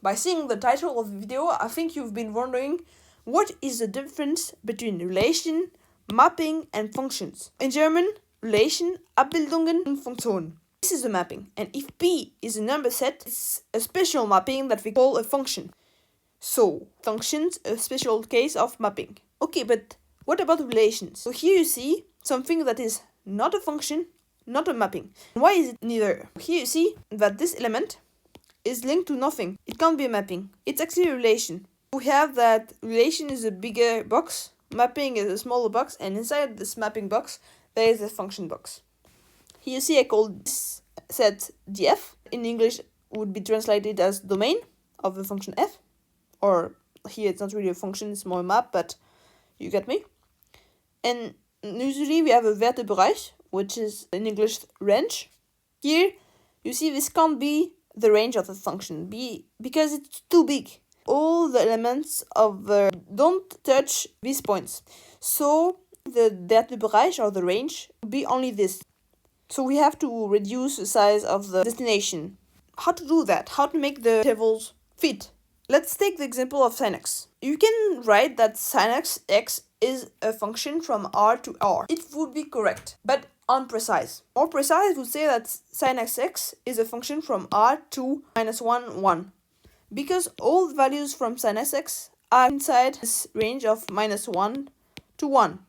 By seeing the title of the video, I think you've been wondering what is the difference between relation, mapping and functions. In German, Relation, Abbildungen und Funktionen. This is a mapping, and if P is a number set, it's a special mapping that we call a function. So, functions, a special case of mapping. Okay, but what about relations? So here you see something that is not a function, not a mapping. Why is it neither? Here you see that this element is linked to nothing. It can't be a mapping. It's actually a relation. We have that relation is a bigger box, mapping is a smaller box, and inside this mapping box, there is a function box. Here you see I call this set df. In English, would be translated as domain of the function f. Or here it's not really a function, it's more a map, but you get me. And usually we have a Wertebereich, which is in English range. Here you see this can't be the range of the function because it's too big. All the elements of don't touch these points. So the Wertebereich or the range will be only this. So we have to reduce the size of the destination. How to do that? How to make the tables fit? Let's take the example of sin x. You can write that sin x is a function from R to R. It would be correct, but unprecise. More precise would say that sin x is a function from R to -1, 1. Because all the values from sin x are inside this range of -1 to 1.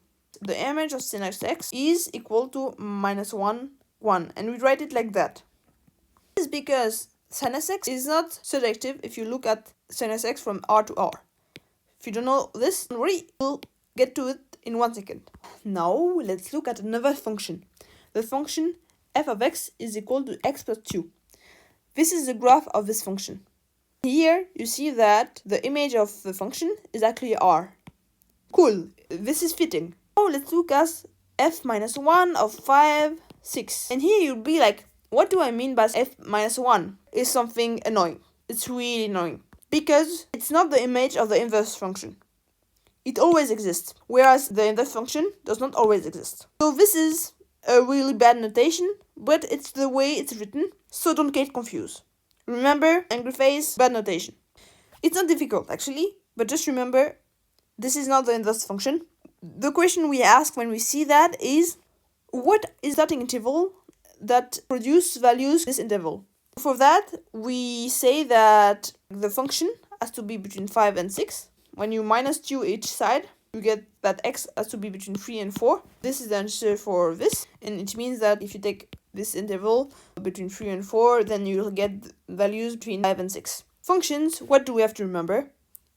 The image of sin x is equal to -1, 1. And we write it like that. This is because sin x is not surjective if you look at sin x from R to R. If you don't know this, don't worry, we'll get to it in 1 second. Now let's look at another function. The function f of x is equal to x plus 2. This is the graph of this function. Here you see that the image of the function is actually R. Cool, this is fitting. Now let's look at f minus 1 of 5, 6. And here you'll be like, what do I mean by f minus 1? Is something annoying. It's really annoying. Because it's not the image of the inverse function. It always exists, whereas the inverse function does not always exist. So this is a really bad notation, but it's the way it's written, so don't get confused. Remember, angry face, bad notation. It's not difficult actually, but just remember, this is not the inverse function. The question we ask when we see that is, what is that interval that produces values in this interval? For that, we say that the function has to be between 5 and 6. When you minus 2 each side, you get that x has to be between 3 and 4. This is the answer for this, and it means that if you take this interval between 3 and 4, then you'll get values between 5 and 6. Functions, what do we have to remember?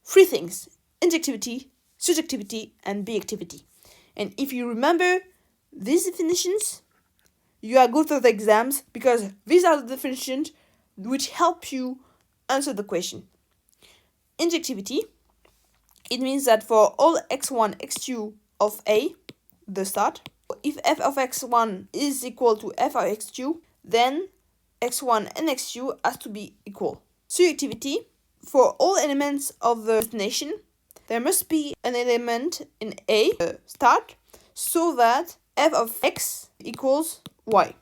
3 things: injectivity, surjectivity, and bijectivity. And if you remember these definitions, you are good for the exams, because these are the definitions which help you answer the question. Injectivity, it means that for all x1, x2 of A, the start, if f of x1 is equal to f of x2, then x1 and x2 has to be equal. Surjectivity, for all elements of the destination, there must be an element in A, start, so that f of x equals y.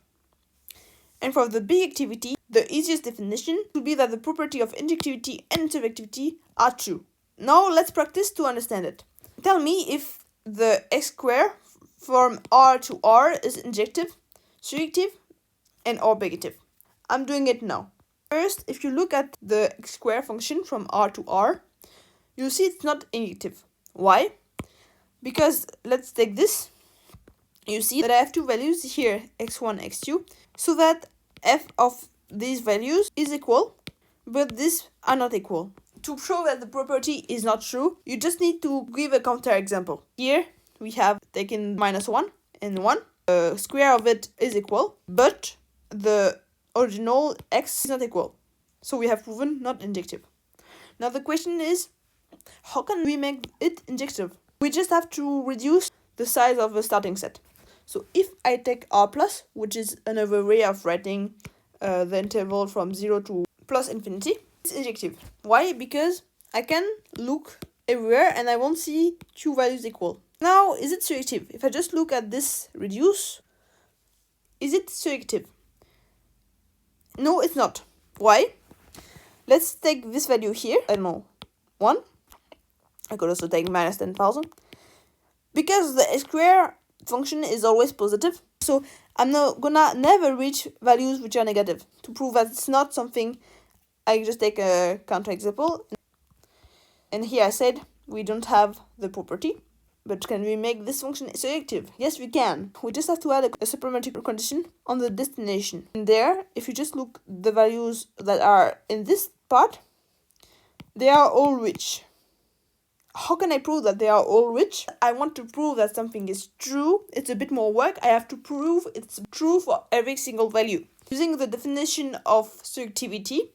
And for the bijectivity, the easiest definition would be that the property of injectivity and surjectivity are true. Now let's practice to understand it. Tell me if the x square from R to R is injective, surjective, and or bijective. I'm doing it now. First, if you look at the x square function from R to R, you see it's not injective. Why? Because let's take this. You see that I have two values here, x1, x2, so that f of these values is equal, but these are not equal. To show that the property is not true, you just need to give a counterexample. Here we have taken -1 and 1. The square of it is equal, but the original x is not equal. So we have proven not injective. Now the question is, how can we make it injective? We just have to reduce the size of the starting set. So if I take R plus, which is another way of writing the interval from 0 to plus infinity, it's injective. Why? Because I can look everywhere and I won't see two values equal. Now, is it surjective? If I just look at this reduce, is it surjective? No, it's not. Why? Let's take this value here, I don't know, 1. I could also take minus 10,000. Because the square function is always positive, so I'm not gonna never reach values which are negative. To prove that it's not something, I just take a counterexample. And here I said we don't have the property. But can we make this function surjective? Yes, we can. We just have to add a supplementary condition on the destination. And there, if you just look the values that are in this part, they are all rich. How can I prove that they are all rich? I want to prove that something is true. It's a bit more work. I have to prove it's true for every single value. Using the definition of surjectivity,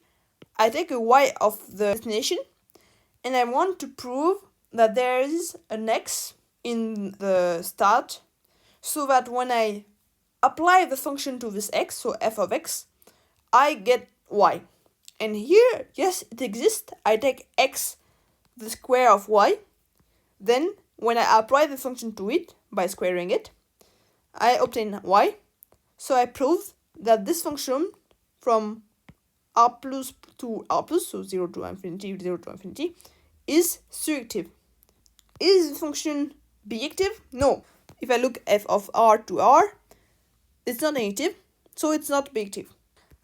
I take a y of the destination, and I want to prove that there is an x in the start, so that when I apply the function to this x, so f of x, I get y. And here, yes, it exists. I take x, the square of y. Then, when I apply the function to it, by squaring it, I obtain y. So I prove that this function from r plus to r plus, so 0 to infinity, is surjective. Is the function bijective? No. If I look f of r to r, it's not negative, so it's not bijective.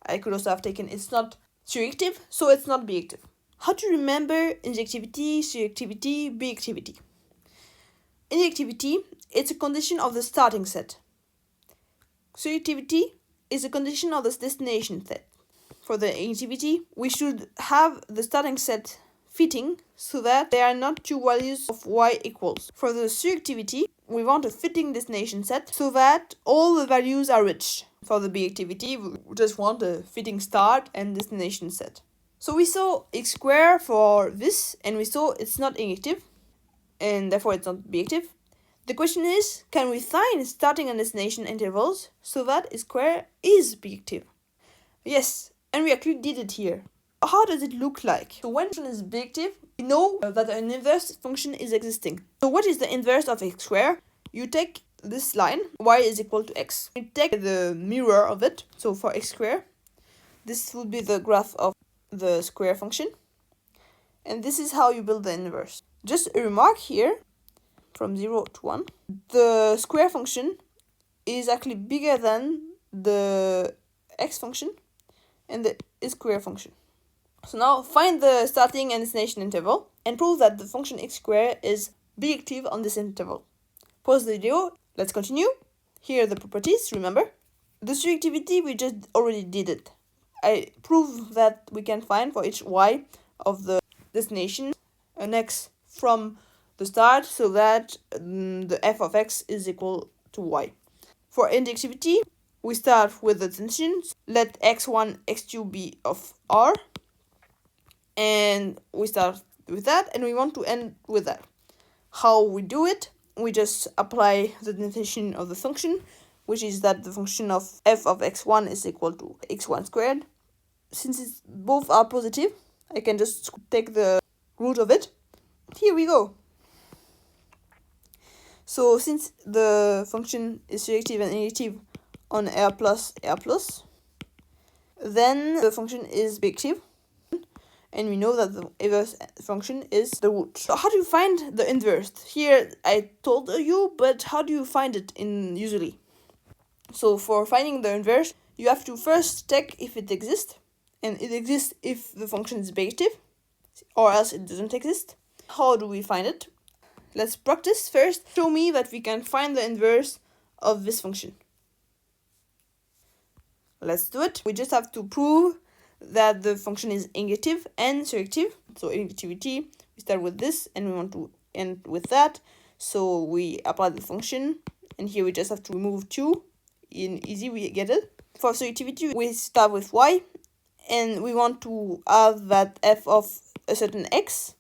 I could also have taken it's not surjective, so it's not bijective. How to remember injectivity, surjectivity, bijectivity? Injectivity, it's a condition of the starting set. Surjectivity is a condition of the destination set. For the injectivity, we should have the starting set fitting so that there are not two values of y equals. For the surjectivity, we want a fitting destination set so that all the values are rich. For the bijectivity, we just want a fitting start and destination set. So we saw x squared for this, and we saw it's not injective, and therefore it's not bijective. The question is, can we find starting and destination intervals so that x squared is bijective? Yes, and we actually did it here. How does it look like? So when function is bijective, we know that an inverse function is existing. So what is the inverse of x squared? You take this line, y is equal to x. You take the mirror of it, so for x squared, this would be the graph of the square function. And this is how you build the inverse. Just a remark here, from 0 to 1. The square function is actually bigger than the x function and the square function. So now find the starting and destination interval and prove that the function x squared is bijective on this interval. Pause the video, let's continue. Here are the properties, remember. The surjectivity, we just already did it. I prove that we can find for each y of the destination an x from the start so that the f of x is equal to y. For injectivity, we start with the destination. Let x1, x2 be of R. And we start with that, and we want to end with that. How we do it? We just apply the definition of the function, which is that the function of f of x1 is equal to x1 squared. Since both are positive, I can just take the root of it. Here we go. So since the function is surjective and injective on r plus, then the function is bijective. And we know that the inverse function is the root. So how do you find the inverse? Here I told you, but how do you find it usually? So for finding the inverse, you have to first check if it exists. And it exists if the function is bijective, or else it doesn't exist. How do we find it? Let's practice first. Show me that we can find the inverse of this function. Let's do it. We just have to prove that the function is injective and surjective. So injectivity, we start with this and we want to end with that. So we apply the function, and here we just have to remove 2. In easy, we get it. For surjectivity, we start with y, and we want to have that f of a certain x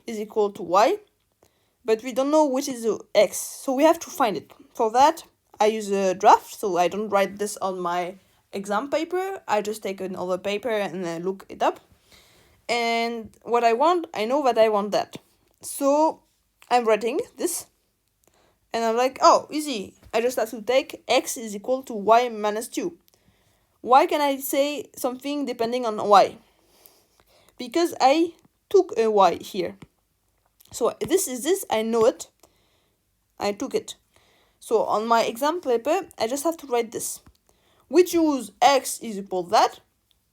is equal to y, but we don't know which is the x, so we have to find it. For that, I use a draft, so I don't write this on my exam paper. I just take another paper and look it up. And what I want, I know that I want that. So I'm writing this, and I'm like, oh, easy. I just have to take x is equal to y minus 2. Why can I say something depending on y? because I took a y here. So this is this, I know it, I took it. So on my exam paper, I just have to write this. We choose x is equal to that,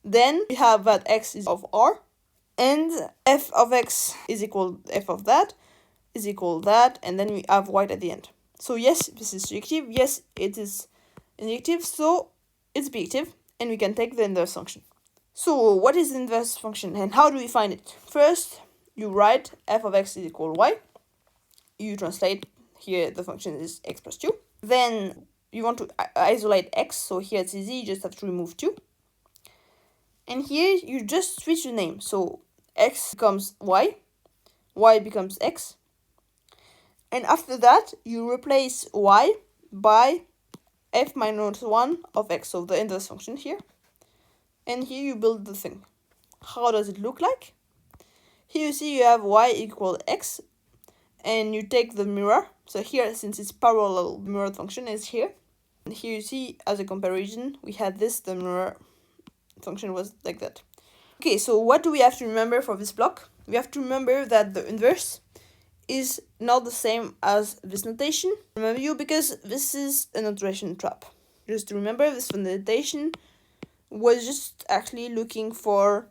then we have that x is of r, and f of x is equal to f of that, is equal to that, and then we have y at the end. So yes, this is surjective, yes, it is injective, so it's bijective, and we can take the inverse function. So what is the inverse function and how do we find it? First, you write f of x is equal to y. You translate, here the function is x plus 2. Then you want to isolate x, so here it's easy, you just have to remove 2. And here you just switch the name, so x becomes y becomes x. And after that, you replace y by f minus 1 of x, so the inverse function here. And here you build the thing. How does it look like? Here you see you have y equal x, and you take the mirror. So here, since it's parallel, mirror function is here. And here you see, as a comparison, we had this, the mirror function was like that. Okay, so what do we have to remember for this block? We have to remember that the inverse is not the same as this notation. Remember you, because this is a notation trap. Just remember this notation was just actually looking for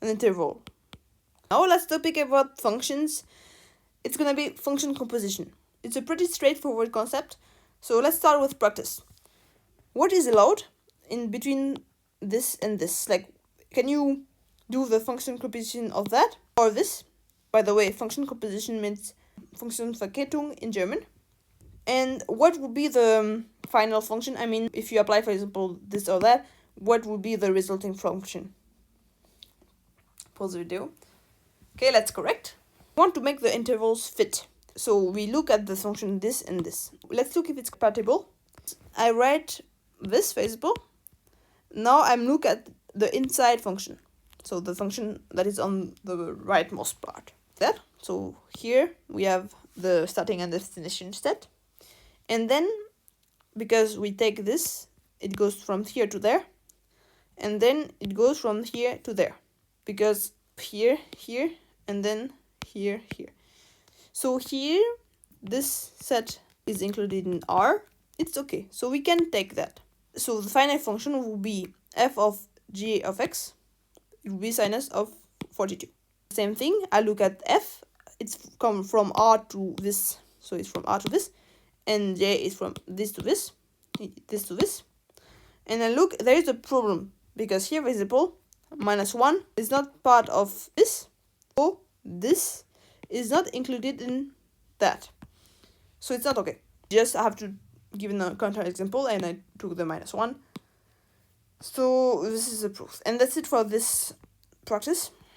an interval. Now let's topic about functions. It's gonna be function composition. It's a pretty straightforward concept. So let's start with practice. What is allowed in between this and this? Like, can you do the function composition of that or this? By the way, function composition means Funktionsverkettung in German. And what would be the final function? I mean, if you apply, for example, this or that, what would be the resulting function? Pause the video. Okay, let's correct. We want to make the intervals fit. So we look at the function this and this. Let's look if it's compatible. I write this, for example. Now I'm look at the inside function. So the function that is on the rightmost part. That. So here we have the starting and destination state. And then, because we take this, it goes from here to there. And then it goes from here to there. Because here, here, and then here, here. So here, this set is included in R. It's okay. So we can take that. So the finite function will be f of g of x. It will be sinus of 42. Same thing, I look at f. It's come from R to this. So it's from R to this. And j is from this to this. This to this. And then look, there is a problem. Because here, for example, minus 1 is not part of this. So this is not included in that. So it's not okay. Just I have to give a counter example, and I took the minus 1. So this is a proof. And that's it for this practice.